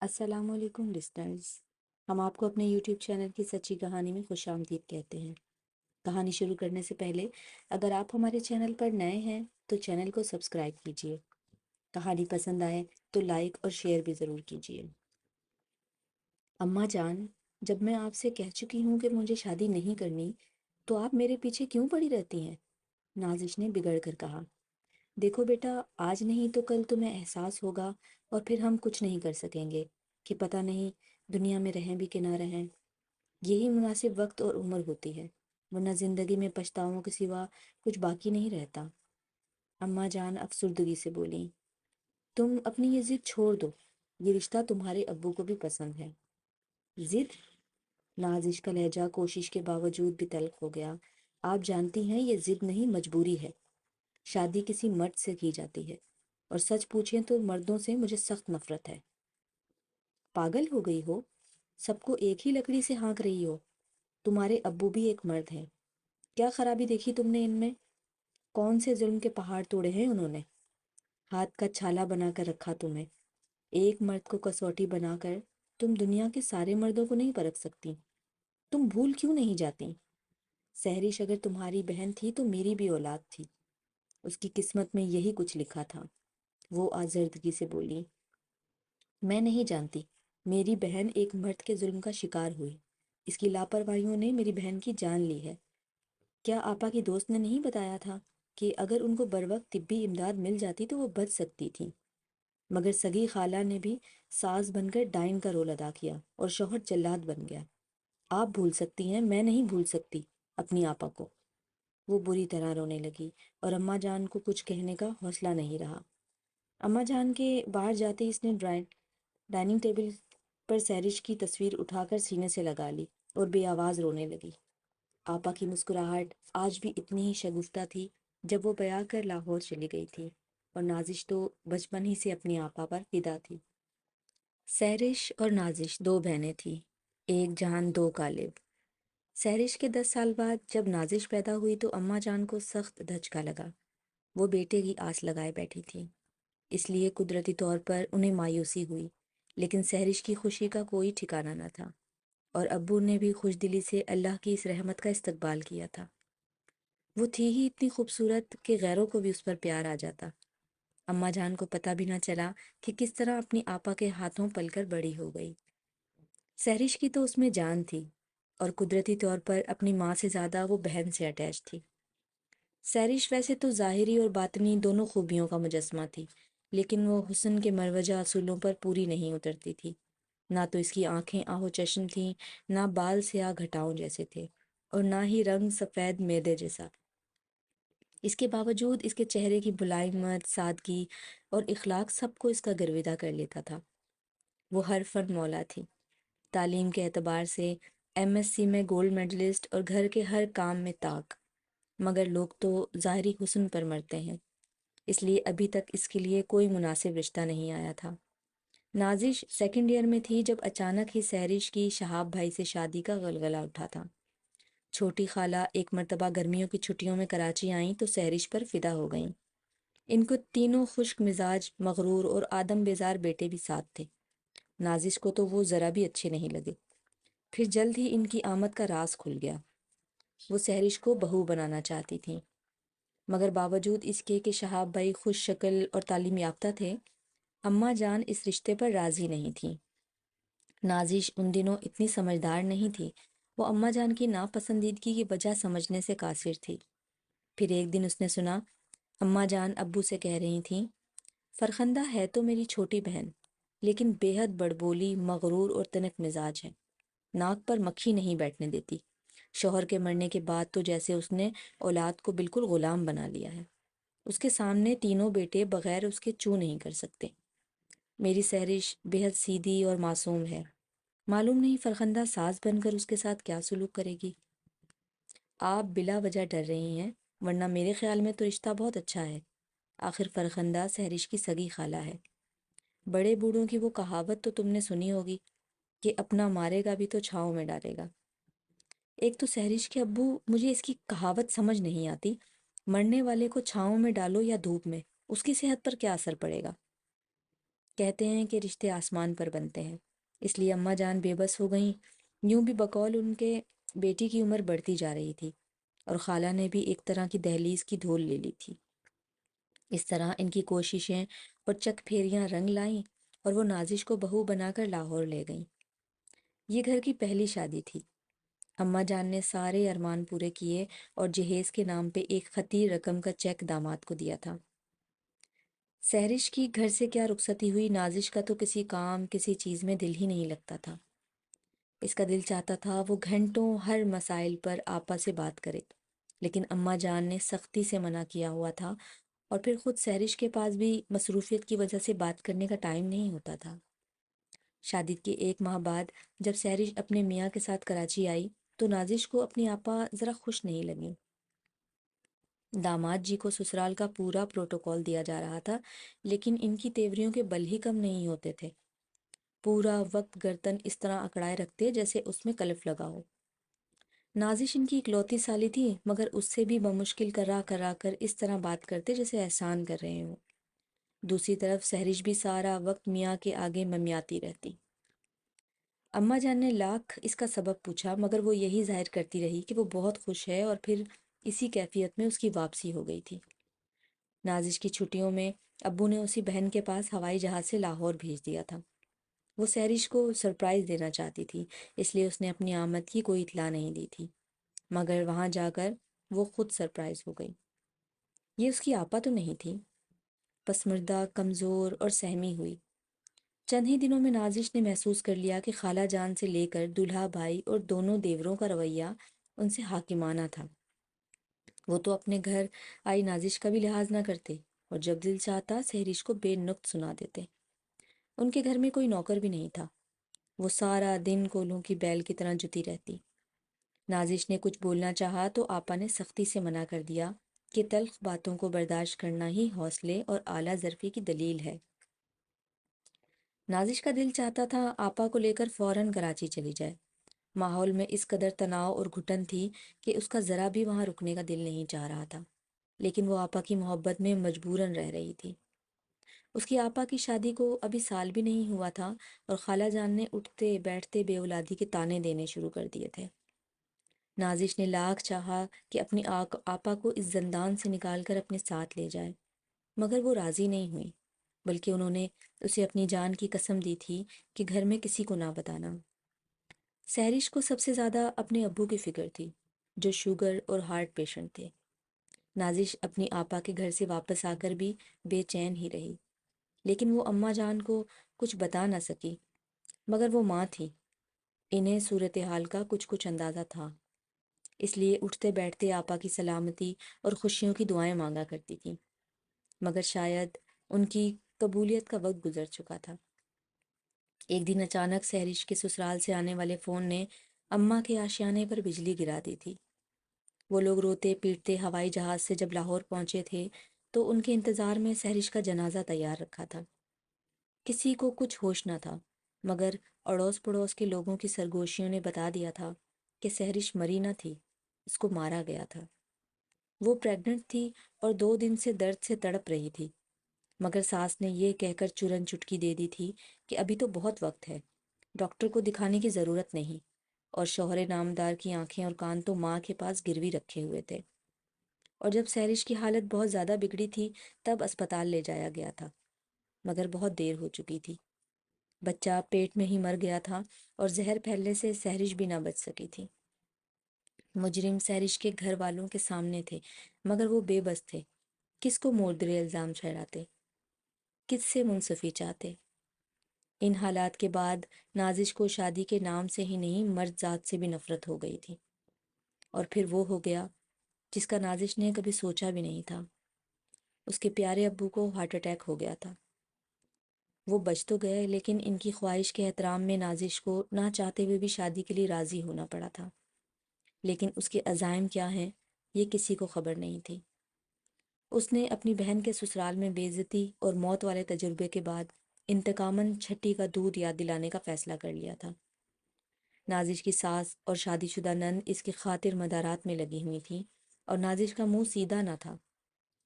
السلام علیکم لسنرز، ہم آپ کو اپنے یوٹیوب چینل کی سچی کہانی میں خوش آمدید کہتے ہیں۔ کہانی شروع کرنے سے پہلے اگر آپ ہمارے چینل پر نئے ہیں تو چینل کو سبسکرائب کیجیے۔ کہانی پسند آئے تو لائک اور شیئر بھی ضرور کیجیے۔ اماں جان، جب میں آپ سے کہہ چکی ہوں کہ مجھے شادی نہیں کرنی تو آپ میرے پیچھے کیوں پڑی رہتی ہیں؟ نازش نے بگڑ کر کہا۔ دیکھو بیٹا، آج نہیں تو کل تمہیں احساس ہوگا اور پھر ہم کچھ نہیں کر سکیں گے کہ پتہ نہیں دنیا میں رہیں بھی کہ نہ رہیں۔ یہی مناسب وقت اور عمر ہوتی ہے، ورنہ زندگی میں پچھتاؤں کے سوا کچھ باقی نہیں رہتا۔ اماں جان افسردگی سے بولیں، تم اپنی یہ ضد چھوڑ دو، یہ رشتہ تمہارے ابو کو بھی پسند ہے۔ ضد؟ نازش کا لہجہ کوشش کے باوجود بھی تلخ ہو گیا۔ آپ جانتی ہیں یہ ضد نہیں، مجبوری ہے۔ شادی کسی مرد سے کی جاتی ہے، اور سچ پوچھیں تو مردوں سے مجھے سخت نفرت ہے۔ پاگل ہو گئی ہو؟ سب کو ایک ہی لکڑی سے ہانک رہی ہو؟ تمہارے ابو بھی ایک مرد ہیں، کیا خرابی دیکھی تم نے ان میں؟ کون سے ظلم کے پہاڑ توڑے ہیں انہوں نے؟ ہاتھ کا چھالا بنا کر رکھا تمہیں۔ ایک مرد کو کسوٹی بنا کر تم دنیا کے سارے مردوں کو نہیں پرکھ سکتی۔ تم بھول کیوں نہیں جاتی؟ سہرش اگر تمہاری بہن تھی تو میری بھی اولاد تھی، اس کی قسمت میں یہی کچھ لکھا تھا۔ وہ آزردگی سے بولی، میں نہیں جانتی، میری بہن ایک مرد کے ظلم کا شکار ہوئی، اس کی لاپرواہیوں نے میری بہن کی جان لی ہے۔ کیا آپا کی دوست نے نہیں بتایا تھا کہ اگر ان کو بروقت طبی امداد مل جاتی تو وہ بچ سکتی تھی؟ مگر سگی خالہ نے بھی ساز بن کر ڈائن کا رول ادا کیا اور شوہر جلاد بن گیا۔ آپ بھول سکتی ہیں، میں نہیں بھول سکتی اپنی آپا کو۔ وہ بری طرح رونے لگی اور اماں جان کو کچھ کہنے کا حوصلہ نہیں رہا۔ اماں جان کے باہر جاتے ہی اس نے ڈائننگ ٹیبل پر سہرش کی تصویر اٹھا کر سینے سے لگا لی اور بے آواز رونے لگی۔ آپا کی مسکراہٹ آج بھی اتنی ہی شگفتہ تھی جب وہ بیاہ کر لاہور چلی گئی تھی، اور نازش تو بچپن ہی سے اپنی آپا پر فدا تھی۔ سہرش اور نازش دو بہنیں تھیں، ایک جہان دو قالب۔ سہرش کے 10 سال بعد جب نازش پیدا ہوئی تو اماں جان کو سخت دھچکا لگا۔ وہ بیٹے کی آس لگائے بیٹھی تھی، اس لیے قدرتی طور پر انہیں مایوسی ہوئی، لیکن سہرش کی خوشی کا کوئی ٹھکانہ نہ تھا، اور ابو نے بھی خوش دلی سے اللہ کی اس رحمت کا استقبال کیا تھا۔ وہ تھی ہی اتنی خوبصورت کہ غیروں کو بھی اس پر پیار آ جاتا۔ اماں جان کو پتہ بھی نہ چلا کہ کس طرح اپنی آپا کے ہاتھوں پل کر بڑی ہو گئی۔ سہرش کی تو اس میں جان تھی، اور قدرتی طور پر اپنی ماں سے زیادہ وہ بہن سے اٹیچ تھی۔ سہرش ویسے تو ظاہری اور باطنی دونوں خوبیوں کا مجسمہ تھی، لیکن وہ حسن کے مروجہ اصولوں پر پوری نہیں اترتی تھی۔ نہ تو اس کی آنکھیں آہو چشم تھیں، نہ بال سیاہ گھٹاؤں جیسے تھے، اور نہ ہی رنگ سفید میدے جیسا۔ اس کے باوجود اس کے چہرے کی ملائمت، سادگی اور اخلاق سب کو اس کا گرویدہ کر لیتا تھا۔ وہ ہر فن مولا تھی، تعلیم کے اعتبار سے MSc میں گولڈ میڈلسٹ اور گھر کے ہر کام میں طاق۔ مگر لوگ تو ظاہری حسن پر مرتے ہیں، اس لیے ابھی تک اس کے لیے کوئی مناسب رشتہ نہیں آیا تھا۔ نازش 2nd ایئر میں تھی جب اچانک ہی سہرش کی شہاب بھائی سے شادی کا غلغلہ اٹھا تھا۔ چھوٹی خالہ ایک مرتبہ گرمیوں کی چھٹیوں میں کراچی آئیں تو سہرش پر فدا ہو گئیں۔ ان کو تینوں خشک مزاج، مغرور اور آدم بیزار بیٹے بھی ساتھ تھے۔ نازش کو تو وہ ذرا بھی اچھے نہیں لگے۔ پھر جلد ہی ان کی آمد کا راز کھل گیا۔ وہ سہرش کو بہو بنانا چاہتی تھیں، مگر باوجود اس کے کہ شہاب بھائی خوش شکل اور تعلیم یافتہ تھے، اماں جان اس رشتے پر راضی نہیں تھیں۔ نازش ان دنوں اتنی سمجھدار نہیں تھی، وہ اماں جان کی ناپسندیدگی کی وجہ سمجھنے سے قاصر تھی۔ پھر ایک دن اس نے سنا اماں جان ابو سے کہہ رہی تھیں، فرخندہ ہے تو میری چھوٹی بہن، لیکن بے حد بڑبولی، مغرور اور تنک مزاج ہے، ناک پر مکھی نہیں بیٹھنے دیتی۔ شوہر کے مرنے کے بعد تو جیسے اس نے اولاد کو بالکل غلام بنا لیا ہے، اس کے سامنے تینوں بیٹے بغیر اس کے چو نہیں کر سکتے۔ میری سہرش بے حد سیدھی اور معصوم ہے، معلوم نہیں فرخندہ ساز بن کر اس کے ساتھ کیا سلوک کرے گی۔ آپ بلا وجہ ڈر رہی ہیں، ورنہ میرے خیال میں تو رشتہ بہت اچھا ہے۔ آخر فرخندہ سہرش کی سگی خالہ ہے۔ بڑے بوڑھوں کی وہ کہاوت تو تم نے سنی ہوگی کہ اپنا مارے گا بھی تو چھاؤں میں ڈالے گا۔ ایک تو سہرش کے ابو، مجھے اس کی کہاوت سمجھ نہیں آتی، مرنے والے کو چھاؤں میں ڈالو یا دھوپ میں، اس کی صحت پر کیا اثر پڑے گا؟ کہتے ہیں کہ رشتے آسمان پر بنتے ہیں، اس لیے اماں جان بے بس ہو گئیں۔ یوں بھی بقول ان کے بیٹی کی عمر بڑھتی جا رہی تھی، اور خالہ نے بھی ایک طرح کی دہلیز کی دھول لے لی تھی۔ اس طرح ان کی کوششیں اور چک پھیریاں رنگ لائیں، اور وہ نازش کو بہو بنا کر لاہور لے گئیں۔ یہ گھر کی پہلی شادی تھی۔ اماں جان نے سارے ارمان پورے کیے اور جہیز کے نام پہ ایک خطیر رقم کا چیک داماد کو دیا تھا۔ سحرش کی گھر سے کیا رخصتی ہوئی، نازش کا تو کسی کام کسی چیز میں دل ہی نہیں لگتا تھا۔ اس کا دل چاہتا تھا وہ گھنٹوں ہر مسائل پر آپا سے بات کرے، لیکن اماں جان نے سختی سے منع کیا ہوا تھا، اور پھر خود سحرش کے پاس بھی مصروفیت کی وجہ سے بات کرنے کا ٹائم نہیں ہوتا تھا۔ شادی کے 1 ماہ بعد جب سحرش اپنے میاں کے ساتھ کراچی آئی تو نازش کو اپنی آپا ذرا خوش نہیں لگی۔ داماد جی کو سسرال کا پورا پروٹوکول دیا جا رہا تھا، لیکن ان کی تیوریوں کے بل ہی کم نہیں ہوتے تھے۔ پورا وقت گردن اس طرح اکڑائے رکھتے جیسے اس میں کلف لگا ہو۔ نازش ان کی اکلوتی سالی تھی، مگر اس سے بھی بمشکل کرا کرا کر اس طرح بات کرتے جیسے احسان کر رہے ہوں۔ دوسری طرف سحرش بھی سارا وقت میاں کے آگے ممیاتی رہتی۔ اماں جان نے لاکھ اس کا سبب پوچھا، مگر وہ یہی ظاہر کرتی رہی کہ وہ بہت خوش ہے، اور پھر اسی کیفیت میں اس کی واپسی ہو گئی تھی۔ نازش کی چھٹیوں میں ابو نے اسی بہن کے پاس ہوائی جہاز سے لاہور بھیج دیا تھا۔ وہ سحرش کو سرپرائز دینا چاہتی تھی، اس لیے اس نے اپنی آمد کی کوئی اطلاع نہیں دی تھی، مگر وہاں جا کر وہ خود سرپرائز ہو گئی۔ یہ اس کی آپا تو نہیں تھی، پسمردہ، کمزور اور سہمی ہوئی۔ چند ہی دنوں میں نازش نے محسوس کر لیا کہ خالہ جان سے لے کر دولہا بھائی اور دونوں دیوروں کا رویہ ان سے حاکمانہ تھا۔ وہ تو اپنے گھر آئی نازش کا بھی لحاظ نہ کرتے، اور جب دل چاہتا سحرش کو بے نقط سنا دیتے۔ ان کے گھر میں کوئی نوکر بھی نہیں تھا، وہ سارا دن کولوں کی بیل کی طرح جتی رہتی۔ نازش نے کچھ بولنا چاہا تو آپا نے سختی سے منع کر دیا کہ تلخ باتوں کو برداشت کرنا ہی حوصلے اور اعلیٰ ظرفی کی دلیل ہے۔ نازش کا دل چاہتا تھا آپا کو لے کر فوراً کراچی چلی جائے۔ ماحول میں اس قدر تناؤ اور گھٹن تھی کہ اس کا ذرا بھی وہاں رکنے کا دل نہیں چاہ رہا تھا، لیکن وہ آپا کی محبت میں مجبوراً رہ رہی تھی۔ اس کی آپا کی شادی کو ابھی سال بھی نہیں ہوا تھا، اور خالہ جان نے اٹھتے بیٹھتے بے اولادی کے طعنے دینے شروع کر دیے تھے۔ نازش نے لاکھ چاہا کہ اپنی آپا کو اس زندان سے نکال کر اپنے ساتھ لے جائے، مگر وہ راضی نہیں ہوئی، بلکہ انہوں نے اسے اپنی جان کی قسم دی تھی کہ گھر میں کسی کو نہ بتانا۔ سحرش کو سب سے زیادہ اپنے ابو کی فکر تھی، جو شوگر اور ہارٹ پیشنٹ تھے۔ نازش اپنی آپا کے گھر سے واپس آ کر بھی بے چین ہی رہی، لیکن وہ اماں جان کو کچھ بتا نہ سکی، مگر وہ ماں تھی، انہیں صورتحال کا کچھ اندازہ تھا، اس لیے اٹھتے بیٹھتے آپا کی سلامتی اور خوشیوں کی دعائیں مانگا کرتی تھی، مگر شاید ان کی قبولیت کا وقت گزر چکا تھا۔ ایک دن اچانک سحرش کے سسرال سے آنے والے فون نے اماں کے آشیانے پر بجلی گرا دی تھی۔ وہ لوگ روتے پیٹتے ہوائی جہاز سے جب لاہور پہنچے تھے تو ان کے انتظار میں سحرش کا جنازہ تیار رکھا تھا۔ کسی کو کچھ ہوش نہ تھا، مگر اڑوس پڑوس کے لوگوں کی سرگوشیوں نے بتا دیا تھا کہ سحرش مری نہ تھی، اس کو مارا گیا تھا۔ وہ پریگننٹ تھی اور 2 دن سے درد سے تڑپ رہی تھی، مگر ساس نے یہ کہہ کر چورن چٹکی دے دی تھی کہ ابھی تو بہت وقت ہے، ڈاکٹر کو دکھانے کی ضرورت نہیں، اور شوہر نامدار کی آنکھیں اور کان تو ماں کے پاس گروی رکھے ہوئے تھے۔ اور جب سحرش کی حالت بہت زیادہ بگڑی تھی تب اسپتال لے جایا گیا تھا، مگر بہت دیر ہو چکی تھی۔ بچہ پیٹ میں ہی مر گیا تھا، اور زہر پھیلنے سے سحرش بھی نہ بچ سکی تھی۔ مجرم سحرش کے گھر والوں کے سامنے تھے، مگر وہ بے بس تھے، کس کو مورد الزام ٹھہراتے، کس سے منصفی چاہتے۔ ان حالات کے بعد نازش کو شادی کے نام سے ہی نہیں مرد ذات سے بھی نفرت ہو گئی تھی، اور پھر وہ ہو گیا جس کا نازش نے کبھی سوچا بھی نہیں تھا۔ اس کے پیارے ابو کو ہارٹ اٹیک ہو گیا تھا۔ وہ بچ تو گئے، لیکن ان کی خواہش کے احترام میں نازش کو نہ چاہتے ہوئے بھی شادی کے لیے راضی ہونا پڑا تھا، لیکن اس کے عزائم کیا ہیں یہ کسی کو خبر نہیں تھی۔ اس نے اپنی بہن کے سسرال میں بے عزتی اور موت والے تجربے کے بعد انتقاماً چھٹی کا دودھ یاد دلانے کا فیصلہ کر لیا تھا۔ نازش کی ساس اور شادی شدہ نند اس کی خاطر مدارات میں لگی ہوئی تھیں، اور نازش کا منہ سیدھا نہ تھا،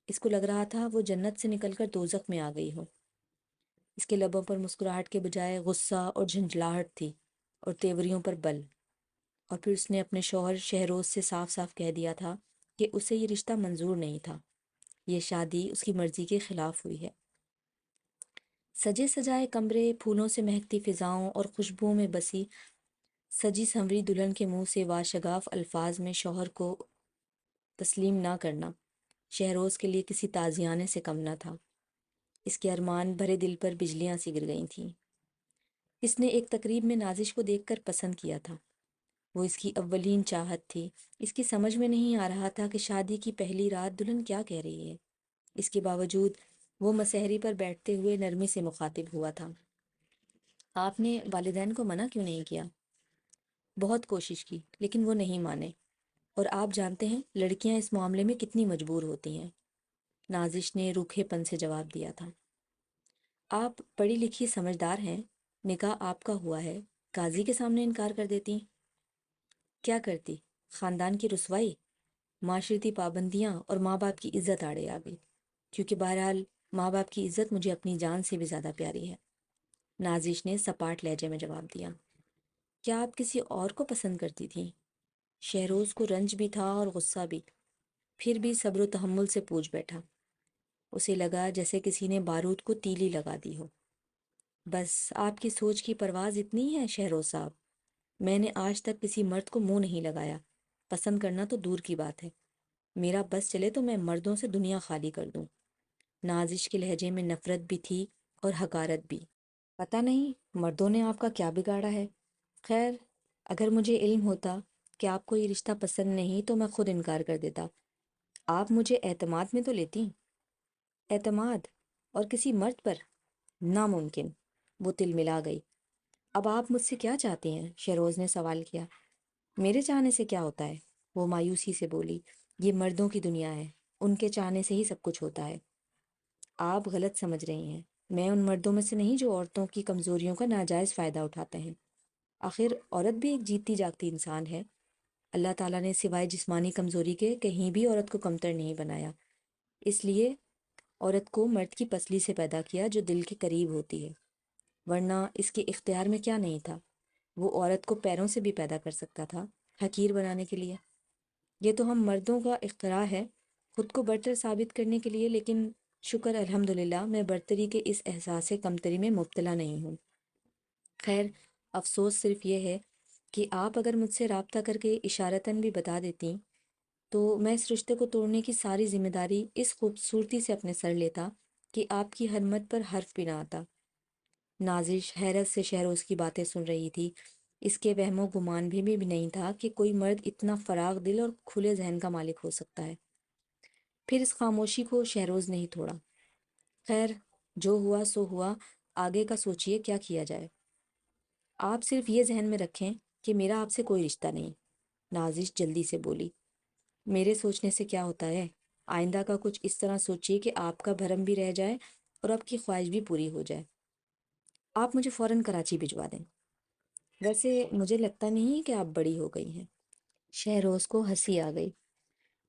اس کو لگ رہا تھا وہ جنت سے نکل کر دوزخ میں آ گئی ہو۔ اس کے لبوں پر مسکراہٹ کے بجائے غصہ اور جھنجھلاہٹ تھی، اور تیوریوں پر بل۔ اور پھر اس نے اپنے شوہر شہروز سے صاف صاف کہہ دیا تھا کہ اسے یہ رشتہ منظور نہیں تھا، یہ شادی اس کی مرضی کے خلاف ہوئی ہے۔ سجے سجائے کمرے، پھولوں سے مہکتی فضاؤں اور خوشبوؤں میں بسی سجی سنوری دلہن کے منہ سے واشگاف الفاظ میں شوہر کو تسلیم نہ کرنا شہروز کے لیے کسی تازیانے سے کم نہ تھا۔ اس کے ارمان بھرے دل پر بجلیاں سی گر گئی تھیں۔ اس نے ایک تقریب میں نازش کو دیکھ کر پسند کیا تھا، وہ اس کی اولین چاہت تھی۔ اس کی سمجھ میں نہیں آ رہا تھا کہ شادی کی پہلی رات دلہن کیا کہہ رہی ہے۔ اس کے باوجود وہ مسہری پر بیٹھتے ہوئے نرمی سے مخاطب ہوا تھا۔ آپ نے والدین کو منع کیوں نہیں کیا؟ بہت کوشش کی لیکن وہ نہیں مانے، اور آپ جانتے ہیں لڑکیاں اس معاملے میں کتنی مجبور ہوتی ہیں۔ نازش نے روکھے پن سے جواب دیا تھا۔ آپ پڑھی لکھی سمجھدار ہیں، نکاح آپ کا ہوا ہے، قاضی کے سامنے انکار کر دیتی؟ کیا کرتی؟ خاندان کی رسوائی، معاشرتی پابندیاں اور ماں باپ کی عزت آڑے آ گئی، کیونکہ بہرحال ماں باپ کی عزت مجھے اپنی جان سے بھی زیادہ پیاری ہے، نازش نے سپاٹ لہجے میں جواب دیا۔ کیا آپ کسی اور کو پسند کرتی تھیں؟ شہروز کو رنج بھی تھا اور غصہ بھی، پھر بھی صبر و تحمل سے پوچھ بیٹھا۔ اسے لگا جیسے کسی نے بارود کو تیلی لگا دی ہو۔ بس آپ کی سوچ کی پرواز اتنی ہے شہروز صاحب، میں نے آج تک کسی مرد کو منہ نہیں لگایا، پسند کرنا تو دور کی بات ہے، میرا بس چلے تو میں مردوں سے دنیا خالی کر دوں۔ نازش کے لہجے میں نفرت بھی تھی اور حقارت بھی۔ پتہ نہیں مردوں نے آپ کا کیا بگاڑا ہے، خیر اگر مجھے علم ہوتا کہ آپ کو یہ رشتہ پسند نہیں تو میں خود انکار کر دیتا۔ آپ مجھے اعتماد میں تو لیتی۔ اعتماد؟ اور کسی مرد پر؟ ناممکن، وہ تل ملا گئی۔ اب آپ مجھ سے کیا چاہتی ہیں؟ شہروز نے سوال کیا۔ میرے چاہنے سے کیا ہوتا ہے؟ وہ مایوسی سے بولی۔ یہ مردوں کی دنیا ہے، ان کے چاہنے سے ہی سب کچھ ہوتا ہے۔ آپ غلط سمجھ رہی ہیں، میں ان مردوں میں سے نہیں جو عورتوں کی کمزوریوں کا ناجائز فائدہ اٹھاتے ہیں۔ آخر عورت بھی ایک جیتی جاگتی انسان ہے، اللہ تعالیٰ نے سوائے جسمانی کمزوری کے کہیں بھی عورت کو کمتر نہیں بنایا، اس لیے عورت کو مرد کی پسلی سے پیدا کیا جو دل کے قریب ہوتی ہے، ورنہ اس کے اختیار میں کیا نہیں تھا، وہ عورت کو پیروں سے بھی پیدا کر سکتا تھا حقیر بنانے کے لیے۔ یہ تو ہم مردوں کا اختراع ہے خود کو برتر ثابت کرنے کے لیے، لیکن شکر الحمدللہ میں برتری کے اس احساس کمتری میں مبتلا نہیں ہوں۔ خیر افسوس صرف یہ ہے کہ آپ اگر مجھ سے رابطہ کر کے اشارتاً بھی بتا دیتی تو میں اس رشتے کو توڑنے کی ساری ذمہ داری اس خوبصورتی سے اپنے سر لیتا کہ آپ کی ہر مت پر حرف بھی نہ آتا۔ نازش حیرت سے شہروز کی باتیں سن رہی تھی، اس کے وہم و گمان بھی نہیں تھا کہ کوئی مرد اتنا فراغ دل اور کھلے ذہن کا مالک ہو سکتا ہے۔ پھر اس خاموشی کو شہروز نے ہی توڑا۔ خیر جو ہوا سو ہوا، آگے کا سوچئے کیا کیا جائے۔ آپ صرف یہ ذہن میں رکھیں کہ میرا آپ سے کوئی رشتہ نہیں، نازش جلدی سے بولی۔ میرے سوچنے سے کیا ہوتا ہے، آئندہ کا کچھ اس طرح سوچئے کہ آپ کا بھرم بھی رہ جائے اور آپ کی خواہش بھی پوری ہو جائے۔ آپ مجھے فوراً کراچی بھجوا دیں، ویسے مجھے لگتا نہیں کہ آپ بڑی ہو گئی ہیں۔ شہروز کو ہنسی آ گئی۔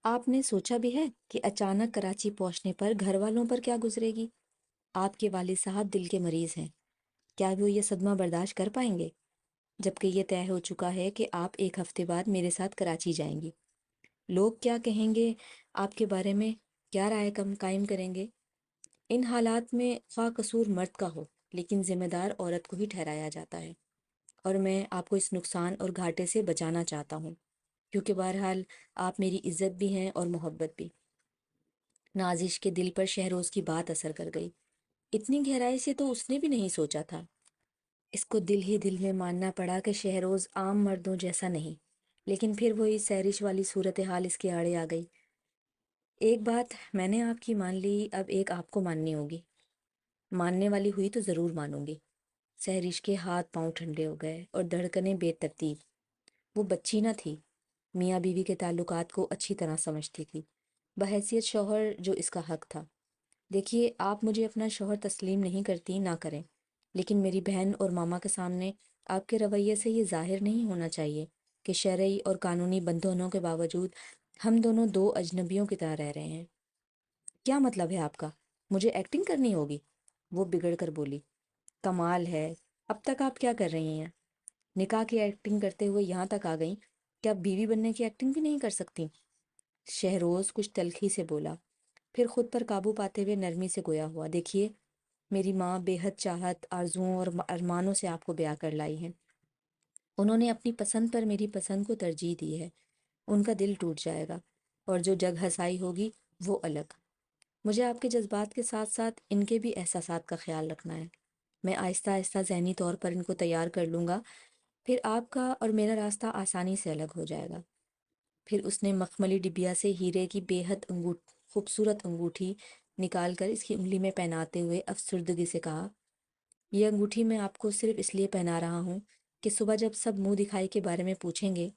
آپ نے سوچا بھی ہے کہ اچانک کراچی پہنچنے پر گھر والوں پر کیا گزرے گی؟ آپ کے والد صاحب دل کے مریض ہیں، کیا وہ یہ صدمہ برداشت کر پائیں گے؟ جبکہ یہ طے ہو چکا ہے کہ آپ ایک ہفتے بعد میرے ساتھ کراچی جائیں گی، لوگ کیا کہیں گے آپ کے بارے میں، کیا رائے قائم کریں گے؟ ان حالات میں خواہ قصور مرد کا ہو لیکن ذمہ دار عورت کو ہی ٹھہرایا جاتا ہے، اور میں آپ کو اس نقصان اور گھاٹے سے بچانا چاہتا ہوں، کیونکہ بہرحال آپ میری عزت بھی ہیں اور محبت بھی۔ نازش کے دل پر شہروز کی بات اثر کر گئی، اتنی گہرائی سے تو اس نے بھی نہیں سوچا تھا۔ اس کو دل ہی دل میں ماننا پڑا کہ شہروز عام مردوں جیسا نہیں، لیکن پھر وہی سیرش والی صورتحال اس کے آڑے آ گئی۔ ایک بات میں نے آپ کی مان لی، اب ایک آپ کو ماننی ہوگی۔ ماننے والی ہوئی تو ضرور مانوں گی۔ سہرش کے ہاتھ پاؤں ٹھنڈے ہو گئے اور دھڑکنیں بے ترتیب۔ وہ بچی نہ تھی، میاں بیوی کے تعلقات کو اچھی طرح سمجھتی تھی، بحیثیت شوہر جو اس کا حق تھا۔ دیکھیے آپ مجھے اپنا شوہر تسلیم نہیں کرتی، نہ کریں، لیکن میری بہن اور ماما کے سامنے آپ کے رویے سے یہ ظاہر نہیں ہونا چاہیے کہ شرعی اور قانونی بندھنوں کے باوجود ہم دونوں دو اجنبیوں کی طرح رہ رہے ہیں۔ کیا مطلب ہے آپ کا؟ مجھے ایکٹنگ کرنی ہوگی؟ وہ بگڑ کر بولی۔ کمال ہے، اب تک آپ کیا کر رہی ہیں؟ نکاح کی ایکٹنگ کرتے ہوئے یہاں تک آ گئیں کہ آپ بیوی بننے کی ایکٹنگ بھی نہیں کر سکتی؟ شہروز کچھ تلخی سے بولا، پھر خود پر قابو پاتے ہوئے نرمی سے گویا ہوا، دیکھیے میری ماں بے حد چاہت، آرزوؤں اور ارمانوں سے آپ کو بیاہ کر لائی ہیں۔ انہوں نے اپنی پسند پر میری پسند کو ترجیح دی ہے، ان کا دل ٹوٹ جائے گا، اور جو جگ ہنسائی ہوگی وہ الگ۔ مجھے آپ کے جذبات کے ساتھ ساتھ ان کے بھی احساسات کا خیال رکھنا ہے۔ میں آہستہ آہستہ ذہنی طور پر ان کو تیار کر لوں گا، پھر آپ کا اور میرا راستہ آسانی سے الگ ہو جائے گا۔ پھر اس نے مخملی ڈبیا سے ہیرے کی بے حد خوبصورت انگوٹھی نکال کر اس کی انگلی میں پہناتے ہوئے افسردگی سے کہا، یہ انگوٹھی میں آپ کو صرف اس لیے پہنا رہا ہوں کہ صبح جب سب منہ دکھائی کے بارے میں پوچھیں گے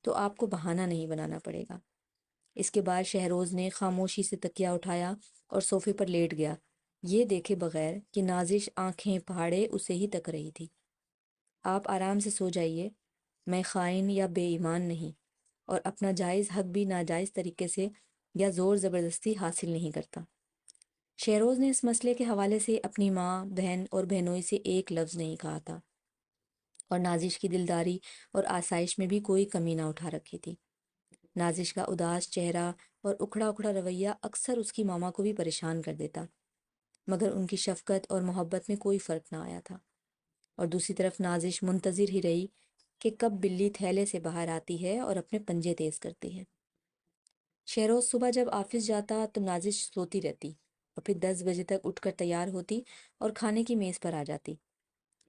تو آپ کو بہانہ نہیں بنانا پڑے گا۔ اس کے بعد شہروز نے خاموشی سے تکیہ اٹھایا اور صوفے پر لیٹ گیا، یہ دیکھے بغیر کہ نازش آنکھیں پھاڑے اسے ہی تک رہی تھی۔ آپ آرام سے سو جائیے، میں خائن یا بے ایمان نہیں، اور اپنا جائز حق بھی ناجائز طریقے سے یا زور زبردستی حاصل نہیں کرتا۔ شہروز نے اس مسئلے کے حوالے سے اپنی ماں، بہن اور بہنوئی سے ایک لفظ نہیں کہا تھا، اور نازش کی دلداری اور آسائش میں بھی کوئی کمی نہ اٹھا رکھی تھی۔ نازش کا اداس چہرہ اور اکھڑا اکھڑا رویہ اکثر اس کی ماما کو بھی پریشان کر دیتا، مگر ان کی شفقت اور محبت میں کوئی فرق نہ آیا تھا۔ اور دوسری طرف نازش منتظر ہی رہی کہ کب بلی تھیلے سے باہر آتی ہے اور اپنے پنجے تیز کرتی ہے۔ شہروز صبح جب آفس جاتا تو نازش سوتی رہتی، اور پھر 10 بجے تک اٹھ کر تیار ہوتی اور کھانے کی میز پر آ جاتی۔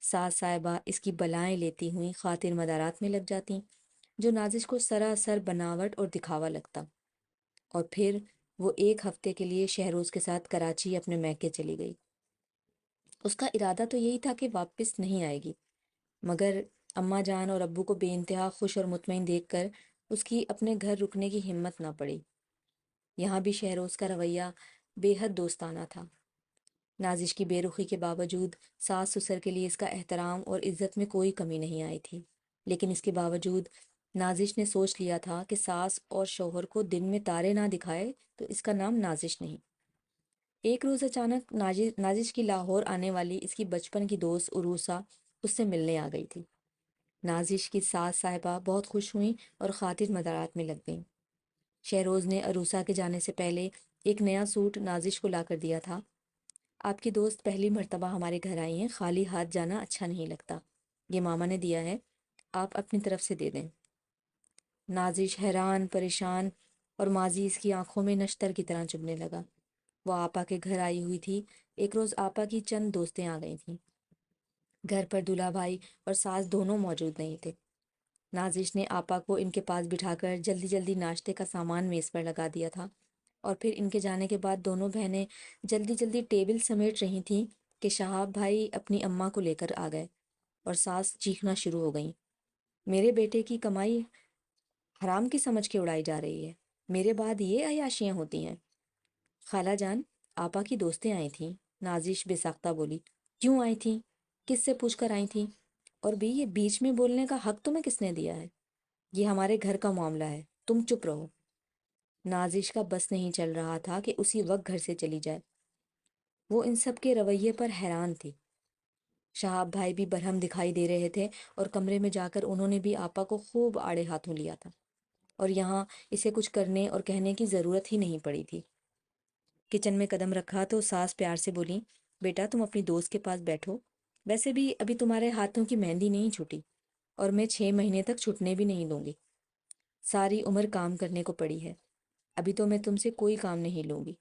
ساس صاحبہ اس کی بلائیں لیتی ہوئیں خاطر مدارات میں لگ جاتی، جو نازش کو سراسر بناوٹ اور دکھاوا لگتا، اور پھر وہ ایک ہفتے کے لیے شہروز کے ساتھ کراچی اپنے میکے چلی گئی۔ اس کا ارادہ تو یہی تھا کہ واپس نہیں آئے گی، مگر اماں جان اور ابو کو بے انتہا خوش اور مطمئن دیکھ کر اس کی اپنے گھر رکنے کی ہمت نہ پڑی۔ یہاں بھی شہروز کا رویہ بے حد دوستانہ تھا۔ نازش کی بے رخی کے باوجود ساس سسر کے لیے اس کا احترام اور عزت میں کوئی کمی نہیں آئی تھی، لیکن اس کے باوجود نازش نے سوچ لیا تھا کہ ساس اور شوہر کو دن میں تارے نہ دکھائے تو اس کا نام نازش نہیں۔ ایک روز اچانک نازش کی لاہور آنے والی اس کی بچپن کی دوست عروسہ اس سے ملنے آ گئی تھی۔ نازش کی ساس صاحبہ بہت خوش ہوئیں اور خاطر مدارات میں لگ گئیں۔ شہروز نے عروسہ کے جانے سے پہلے ایک نیا سوٹ نازش کو لا کر دیا تھا۔ آپ کی دوست پہلی مرتبہ ہمارے گھر آئی ہیں، خالی ہاتھ جانا اچھا نہیں لگتا، یہ ماما نے دیا ہے، آپ اپنی طرف سے دے دیں۔ نازش حیران پریشان اور ماضی اس کی آنکھوں میں نشتر کی طرح چبھنے لگا۔ وہ آپا کے گھر آئی ہوئی تھی۔ ایک روز آپا کی چند دوستیں آ گئی تھیں۔ گھر پر دولہا بھائی اور ساس دونوں موجود نہیں تھے۔ نازش نے آپا کو ان کے پاس بٹھا کر جلدی جلدی ناشتے کا سامان میز پر لگا دیا تھا، اور پھر ان کے جانے کے بعد دونوں بہنیں جلدی جلدی ٹیبل سمیٹ رہی تھیں کہ شہاب بھائی اپنی اماں کو لے کر آ گئے، اور ساس چیخنا شروع ہو گئیں، میرے بیٹے کی کمائی حرام کی سمجھ کے اڑائی جا رہی ہے، میرے بعد یہ عیاشیاں ہوتی ہیں۔ خالہ جان، آپا کی دوستیں آئی تھیں، نازش بے ساختہ بولی۔ کیوں آئی تھیں؟ کس سے پوچھ کر آئی تھیں؟ اور بھی یہ بیچ میں بولنے کا حق تمہیں کس نے دیا ہے؟ یہ ہمارے گھر کا معاملہ ہے، تم چپ رہو۔ نازش کا بس نہیں چل رہا تھا کہ اسی وقت گھر سے چلی جائے۔ وہ ان سب کے رویے پر حیران تھی۔ شہاب بھائی بھی برہم دکھائی دے رہے تھے، اور کمرے میں جا کر انہوں نے بھی آپا کو خوب آڑے ہاتھوں لیا تھا، اور یہاں اسے کچھ کرنے اور کہنے کی ضرورت ہی نہیں پڑی تھی۔ کچن میں قدم رکھا تو ساس پیار سے بولی، بیٹا تم اپنی دوست کے پاس بیٹھو، ویسے بھی ابھی تمہارے ہاتھوں کی مہندی نہیں چھٹی، اور میں 6 مہینے تک چھٹنے بھی نہیں دوں گی۔ ساری عمر کام کرنے کو پڑی ہے، ابھی تو میں تم سے کوئی کام نہیں لوں گی۔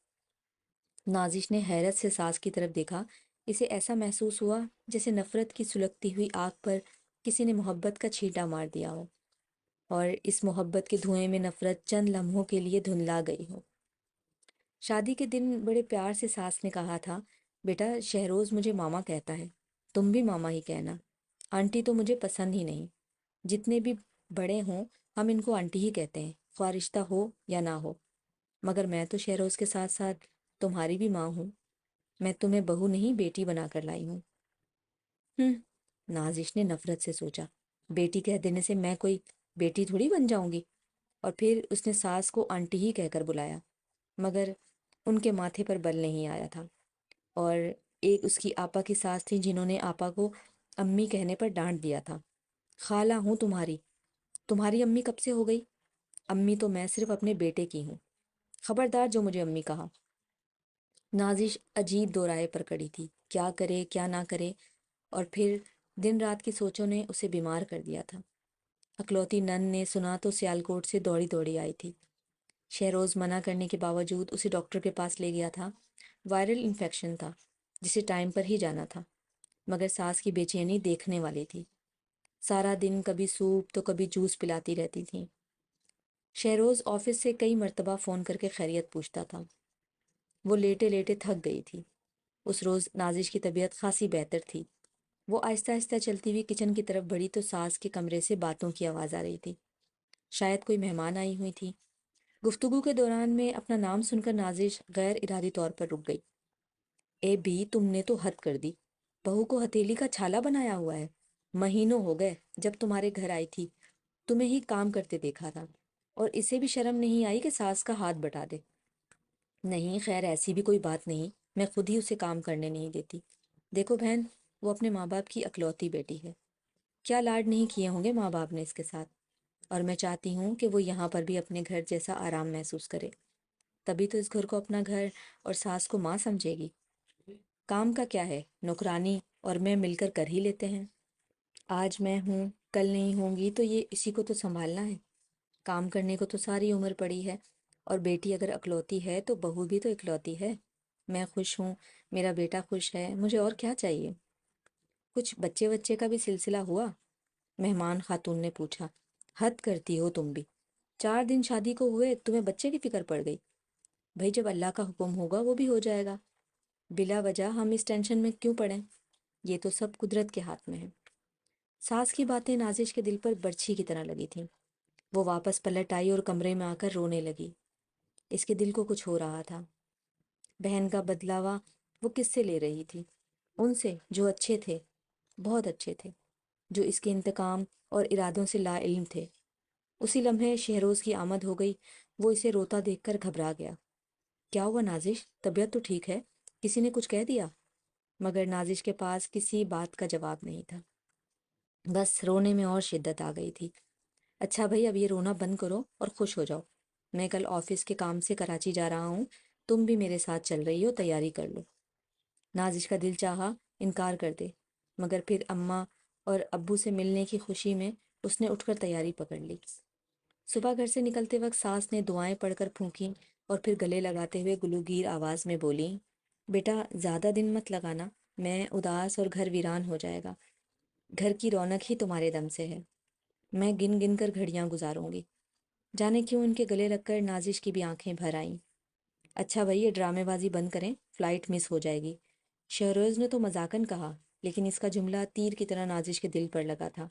نازش نے حیرت سے ساس کی طرف دیکھا۔ اسے ایسا محسوس ہوا جیسے نفرت کی سلگتی ہوئی آگ پر کسی نے محبت کا چھینٹا مار دیا ہو، اور اس محبت کے دھوئیں میں نفرت چند لمحوں کے لیے دھندلا گئی ہو۔ شادی کے دن بڑے پیار سے ساس نے کہا تھا، بیٹا شہروز مجھے ماما کہتا ہے، تم بھی ماما ہی کہنا، آنٹی تو مجھے پسند ہی نہیں، جتنے بھی بڑے ہوں ہم ان کو آنٹی ہی کہتے ہیں، خواہ رشتہ ہو یا نہ ہو، مگر میں تو شہروز کے ساتھ ساتھ تمہاری بھی ماں ہوں، میں تمہیں بہو نہیں بیٹی بنا کر لائی ہوں۔ نازش نے نفرت سے سوچا، بیٹی کہہ دینے سے میں کوئی بیٹی تھوڑی بن جاؤں گی، اور پھر اس نے ساس کو آنٹی ہی کہہ کر بلایا، مگر ان کے ماتھے پر بل نہیں آیا تھا، اور ایک اس کی آپا کی ساس تھی جنہوں نے آپا کو امی کہنے پر ڈانٹ دیا تھا۔ خالہ ہوں تمہاری۔ تمہاری امی کب سے ہو گئی؟ امی تو میں صرف اپنے بیٹے کی ہوں۔ خبردار جو مجھے امی کہا۔ نازش عجیب دو رائے پر کڑی تھی، کیا کرے کیا نہ کرے، اور پھر دن رات کی سوچوں نے اسے بیمار کر دیا تھا۔ اکلوتی نن نے سنا تو سیالکوٹ سے دوڑی دوڑی آئی تھی۔ شہروز منع کرنے کے باوجود اسے ڈاکٹر کے پاس لے گیا تھا۔ وائرل انفیکشن تھا جسے ٹائم پر ہی جانا تھا، مگر ساس کی بے چینی دیکھنے والی تھی۔ سارا دن کبھی سوپ تو کبھی جوس پلاتی رہتی تھی۔ شہروز آفس سے کئی مرتبہ فون کر کے خیریت پوچھتا تھا۔ وہ لیٹے لیٹے تھک گئی تھی۔ اس روز نازش کی طبیعت خاصی بہتر تھی۔ وہ آہستہ آہستہ چلتی ہوئی کچن کی طرف بڑھی تو ساس کے کمرے سے باتوں کی آواز آ رہی تھی۔ شاید کوئی مہمان آئی ہوئی تھی۔ گفتگو کے دوران میں اپنا نام سن کر نازش غیر ارادی طور پر رک گئی۔ اے بھی، تم نے تو حد کر دی۔ بہو کو ہتھیلی کا چھالا بنایا ہوا ہے۔ مہینوں ہو گئے جب تمہارے گھر آئی تھی، تمہیں ہی کام کرتے دیکھا تھا، اور اسے بھی شرم نہیں آئی کہ ساس کا ہاتھ بٹا دے۔ نہیں خیر، ایسی بھی کوئی بات نہیں، میں خود ہی اسے کام کرنے نہیں دیتی۔ دیکھو بہن، وہ اپنے ماں باپ کی اکلوتی بیٹی ہے۔ کیا لاڈ نہیں کیے ہوں گے ماں باپ نے اس کے ساتھ، اور میں چاہتی ہوں کہ وہ یہاں پر بھی اپنے گھر جیسا آرام محسوس کرے۔ تبھی تو اس گھر کو اپنا گھر اور ساس کو ماں سمجھے گی۔ کام کا کیا ہے، نوکرانی اور میں مل کر ہی لیتے ہیں۔ آج میں ہوں، کل نہیں ہوں گی تو یہ اسی کو تو سنبھالنا ہے۔ کام کرنے کو تو ساری عمر پڑی ہے، اور بیٹی اگر اکلوتی ہے تو بہو بھی تو اکلوتی ہے۔ میں خوش ہوں، میرا بیٹا خوش ہے، مجھے اور کیا چاہیے؟ کچھ بچے بچے کا بھی سلسلہ ہوا؟ مہمان خاتون نے پوچھا۔ حد کرتی ہو تم بھی، 4 دن شادی کو ہوئے تمہیں بچے کی فکر پڑ گئی؟ بھئی جب اللہ کا حکم ہوگا وہ بھی ہو جائے گا، بلا وجہ ہم اس ٹینشن میں کیوں پڑیں؟ یہ تو سب قدرت کے ہاتھ میں ہے۔ ساس کی باتیں نازش کے دل پر برچھی کی طرح لگی تھیں۔ وہ واپس پلٹ آئی اور کمرے میں آ کر رونے لگی۔ اس کے دل کو کچھ ہو رہا تھا۔ بہن کا بدلاوا وہ کس سے لے رہی تھی؟ ان سے جو اچھے تھے، بہت اچھے تھے، جو اس کے انتقام اور ارادوں سے لا علم تھے۔ اسی لمحے شہروز کی آمد ہو گئی۔ وہ اسے روتا دیکھ کر گھبرا گیا۔ کیا ہوا نازش؟ طبیعت تو ٹھیک ہے؟ کسی نے کچھ کہہ دیا؟ مگر نازش کے پاس کسی بات کا جواب نہیں تھا، بس رونے میں اور شدت آ گئی تھی۔ اچھا بھائی، اب یہ رونا بند کرو اور خوش ہو جاؤ۔ میں کل آفس کے کام سے کراچی جا رہا ہوں، تم بھی میرے ساتھ چل رہی ہو، تیاری کر لو۔ نازش کا دل چاہا انکار کر دے، مگر پھر اماں اور ابو سے ملنے کی خوشی میں اس نے اٹھ کر تیاری پکڑ لی۔ صبح گھر سے نکلتے وقت ساس نے دعائیں پڑھ کر پھونکیں اور پھر گلے لگاتے ہوئے گلوگیر آواز میں بولیں، بیٹا زیادہ دن مت لگانا، میں اداس اور گھر ویران ہو جائے گا۔ گھر کی رونق ہی تمہارے دم سے ہے۔ میں گن گن کر گھڑیاں گزاروں گی۔ جانے کیوں ان کے گلے لگ کر نازش کی بھی آنکھیں بھر آئیں۔ اچھا بھائی، یہ ڈرامے بازی بند کریں، فلائٹ مس ہو جائے گی۔ شہروز نے تو مذاقن کہا، لیکن اس کا جملہ تیر کی طرح نازش کے دل پر لگا تھا۔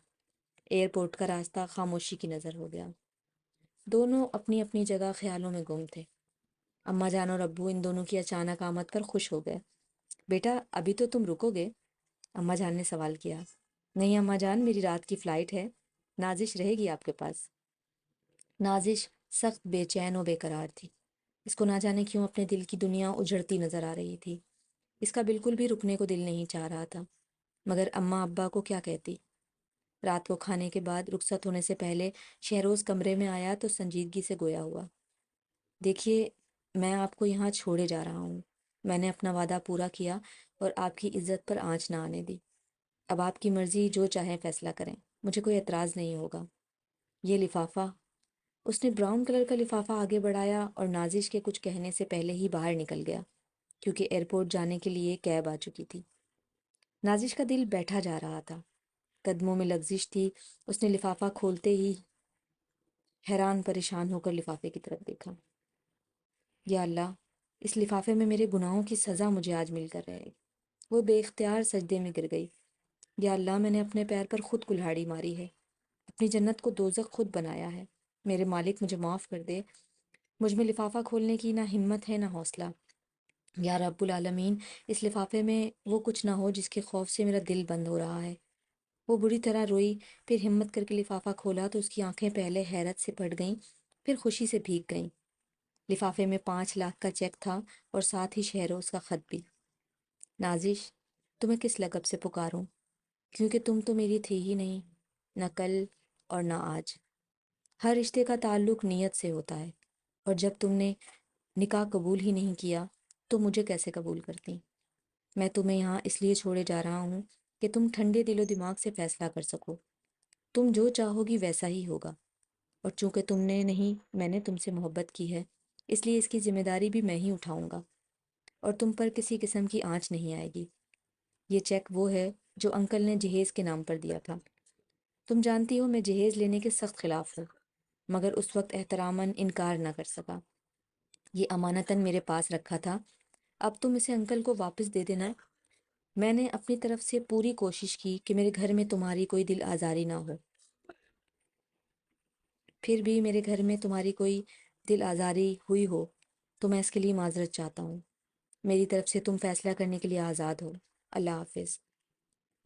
ایئرپورٹ کا راستہ خاموشی کی نظر ہو گیا۔ دونوں اپنی اپنی جگہ خیالوں میں گم تھے۔ اماں جان اور ابو ان دونوں کی اچانک آمد پر خوش ہو گئے۔ بیٹا ابھی تو تم رکو گے؟ اماں جان نے سوال کیا۔ نہیں اماں جان، میری رات کی فلائٹ ہے، نازش رہے گی آپ کے پاس۔ نازش سخت بے چین و بے قرار تھی۔ اس کو نہ جانے کیوں اپنے دل کی دنیا اجڑتی نظر آ رہی تھی۔ اس کا بالکل بھی رکنے کو دل نہیں چاہ رہا تھا، مگر اماں ابا کو کیا کہتی؟ رات کو کھانے کے بعد رخصت ہونے سے پہلے شہروز کمرے میں آیا تو سنجیدگی سے گویا ہوا۔ دیکھیے، میں آپ کو یہاں چھوڑے جا رہا ہوں۔ میں نے اپنا وعدہ پورا کیا اور آپ کی عزت پر آنچ نہ آنے دی۔ اب آپ کی مرضی، جو چاہیں فیصلہ کریں، مجھے کوئی اعتراض نہیں ہوگا۔ یہ لفافہ، اس نے براؤن کلر کا لفافہ آگے بڑھایا اور نازش کے کچھ کہنے سے پہلے ہی باہر نکل گیا، کیونکہ ایئرپورٹ جانے کے لیے کیب آ چکی تھی۔ نازش کا دل بیٹھا جا رہا تھا، قدموں میں لغزش تھی۔ اس نے لفافہ کھولتے ہی حیران پریشان ہو کر لفافے کی طرف دیکھا۔ یا اللہ، اس لفافے میں میرے گناہوں کی سزا مجھے آج مل کر رہے گی۔ وہ بے اختیار سجدے میں گر گئی۔ یا اللہ، میں نے اپنے پیر پر خود کلہاڑی ماری ہے، اپنی جنت کو دوزخ خود بنایا ہے۔ میرے مالک مجھے معاف کر دے۔ مجھ میں لفافہ کھولنے کی نہ ہمت ہے نہ حوصلہ۔ یا رب العالمین، اس لفافے میں وہ کچھ نہ ہو جس کے خوف سے میرا دل بند ہو رہا ہے۔ وہ بری طرح روئی، پھر ہمت کر کے لفافہ کھولا تو اس کی آنکھیں پہلے حیرت سے پھٹ گئیں، پھر خوشی سے بھیگ گئیں۔ لفافے میں 5 لاکھ کا چیک تھا اور ساتھ ہی شہروز کا خط بھی۔ نازش، تمہیں کس لقب سے پکاروں؟ کیونکہ تم تو میری تھی ہی نہیں، نہ کل اور نہ آج۔ ہر رشتے کا تعلق نیت سے ہوتا ہے، اور جب تم نے نکاح قبول ہی نہیں کیا تو مجھے کیسے قبول کرتی؟ میں تمہیں یہاں اس لیے چھوڑے جا رہا ہوں کہ تم ٹھنڈے دل و دماغ سے فیصلہ کر سکو۔ تم جو چاہو گی ویسا ہی ہوگا، اور چونکہ تم نے نہیں، میں نے تم سے محبت کی ہے، اس لیے اس کی ذمہ داری بھی میں ہی اٹھاؤں گا، اور تم پر کسی قسم کی آنچ نہیں آئے گی۔ یہ چیک وہ ہے جو انکل نے جہیز کے نام پر دیا تھا۔ تم جانتی ہو میں جہیز لینے کے سخت خلاف ہوں، مگر اس وقت احتراماً انکار نہ کر سکا۔ یہ امانتاً میرے پاس رکھا تھا، اب تم اسے انکل کو واپس دے دینا۔ میں نے اپنی طرف سے پوری کوشش کی کہ میرے گھر میں تمہاری کوئی دل آزاری نہ ہو، پھر بھی میرے گھر میں تمہاری کوئی دل آزاری ہوئی ہو تو میں اس کے لیے معذرت چاہتا ہوں۔ میری طرف سے تم فیصلہ کرنے کے لیے آزاد ہو۔ اللہ حافظ۔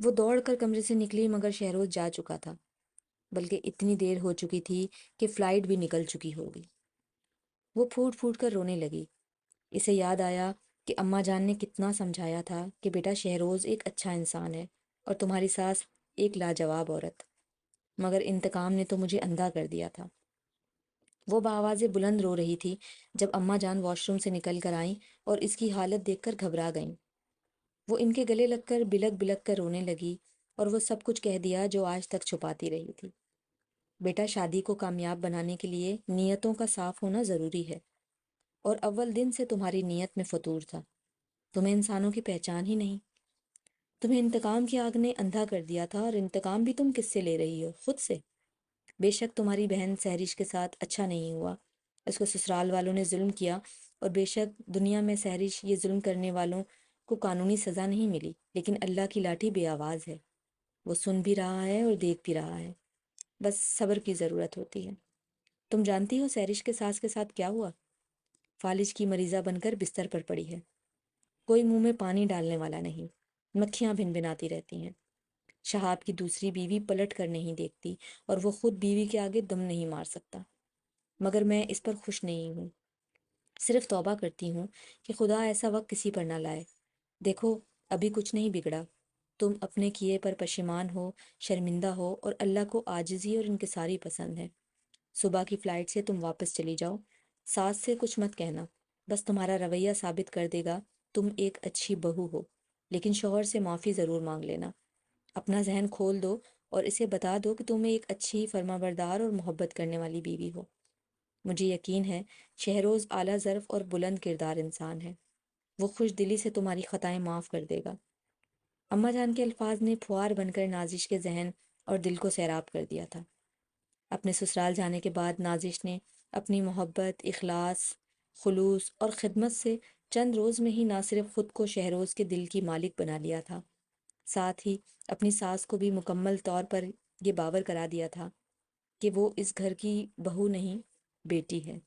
وہ دوڑ کر کمرے سے نکلی، مگر شہروز جا چکا تھا، بلکہ اتنی دیر ہو چکی تھی کہ فلائٹ بھی نکل چکی ہوگی۔ وہ پھوٹ پھوٹ کر رونے لگی۔ اسے یاد آیا کہ اماں جان نے کتنا سمجھایا تھا کہ بیٹا شہروز ایک اچھا انسان ہے اور تمہاری ساس ایک لاجواب عورت، مگر انتقام نے تو مجھے اندھا کر دیا تھا۔ وہ بآواز بلند رو رہی تھی جب اماں جان واش روم سے نکل کر آئیں اور اس کی حالت دیکھ کر گھبرا گئیں۔ وہ ان کے گلے لگ کر بلک بلک کر رونے لگی اور وہ سب کچھ کہہ دیا جو آج تک چھپاتی رہی تھی۔ بیٹا، شادی کو کامیاب بنانے کے لیے نیتوں کا صاف ہونا ضروری ہے، اور اول دن سے تمہاری نیت میں فطور تھا۔ تمہیں انسانوں کی پہچان ہی نہیں۔ تمہیں انتقام کی آگ نے اندھا کر دیا تھا، اور انتقام بھی تم کس سے لے رہی ہو؟ خود سے۔ بے شک تمہاری بہن سہرش کے ساتھ اچھا نہیں ہوا، اس کو سسرال والوں نے ظلم کیا، اور بے شک دنیا میں سہرش یہ ظلم کرنے والوں کو قانونی سزا نہیں ملی، لیکن اللہ کی لاٹھی بے آواز ہے، وہ سن بھی رہا ہے اور دیکھ بھی رہا ہے۔ بس صبر کی ضرورت ہوتی ہے۔ تم جانتی ہو سہرش کے ساس کے ساتھ کیا ہوا؟ فالج کی مریضہ بن کر بستر پر پڑی ہے، کوئی منہ میں پانی ڈالنے والا نہیں، مکھیاں بھن بھناتی رہتی ہیں۔ شہاب کی دوسری بیوی پلٹ کر نہیں دیکھتی، اور وہ خود بیوی کے آگے دم نہیں مار سکتا۔ مگر میں اس پر خوش نہیں ہوں، صرف توبہ کرتی ہوں کہ خدا ایسا وقت کسی پر نہ لائے۔ دیکھو، ابھی کچھ نہیں بگڑا، تم اپنے کیے پر پشیمان ہو، شرمندہ ہو، اور اللہ کو عاجزی اور انکساری پسند ہے۔ صبح کی فلائٹ سے تم واپس چلی جاؤ، ساس سے کچھ مت کہنا، بس تمہارا رویہ ثابت کر دے گا تم ایک اچھی بہو ہو، لیکن شوہر سے معافی ضرور مانگ لینا۔ اپنا ذہن کھول دو اور اسے بتا دو کہ تم ایک اچھی، فرمانبردار اور محبت کرنے والی بیوی ہو۔ مجھے یقین ہے شہروز اعلیٰ ظرف اور بلند کردار انسان ہے، وہ خوش دلی سے تمہاری خطائیں معاف کر دے گا۔ اماں جان کے الفاظ نے پھوار بن کر نازش کے ذہن اور دل کو سیراب کر دیا تھا۔ اپنے سسرال جانے کے بعد نازش نے اپنی محبت، اخلاص، خلوص اور خدمت سے چند روز میں ہی نہ صرف خود کو شہروز کے دل کی مالک بنا لیا تھا، ساتھ ہی اپنی ساس کو بھی مکمل طور پر یہ باور کرا دیا تھا کہ وہ اس گھر کی بہو نہیں، بیٹی ہے۔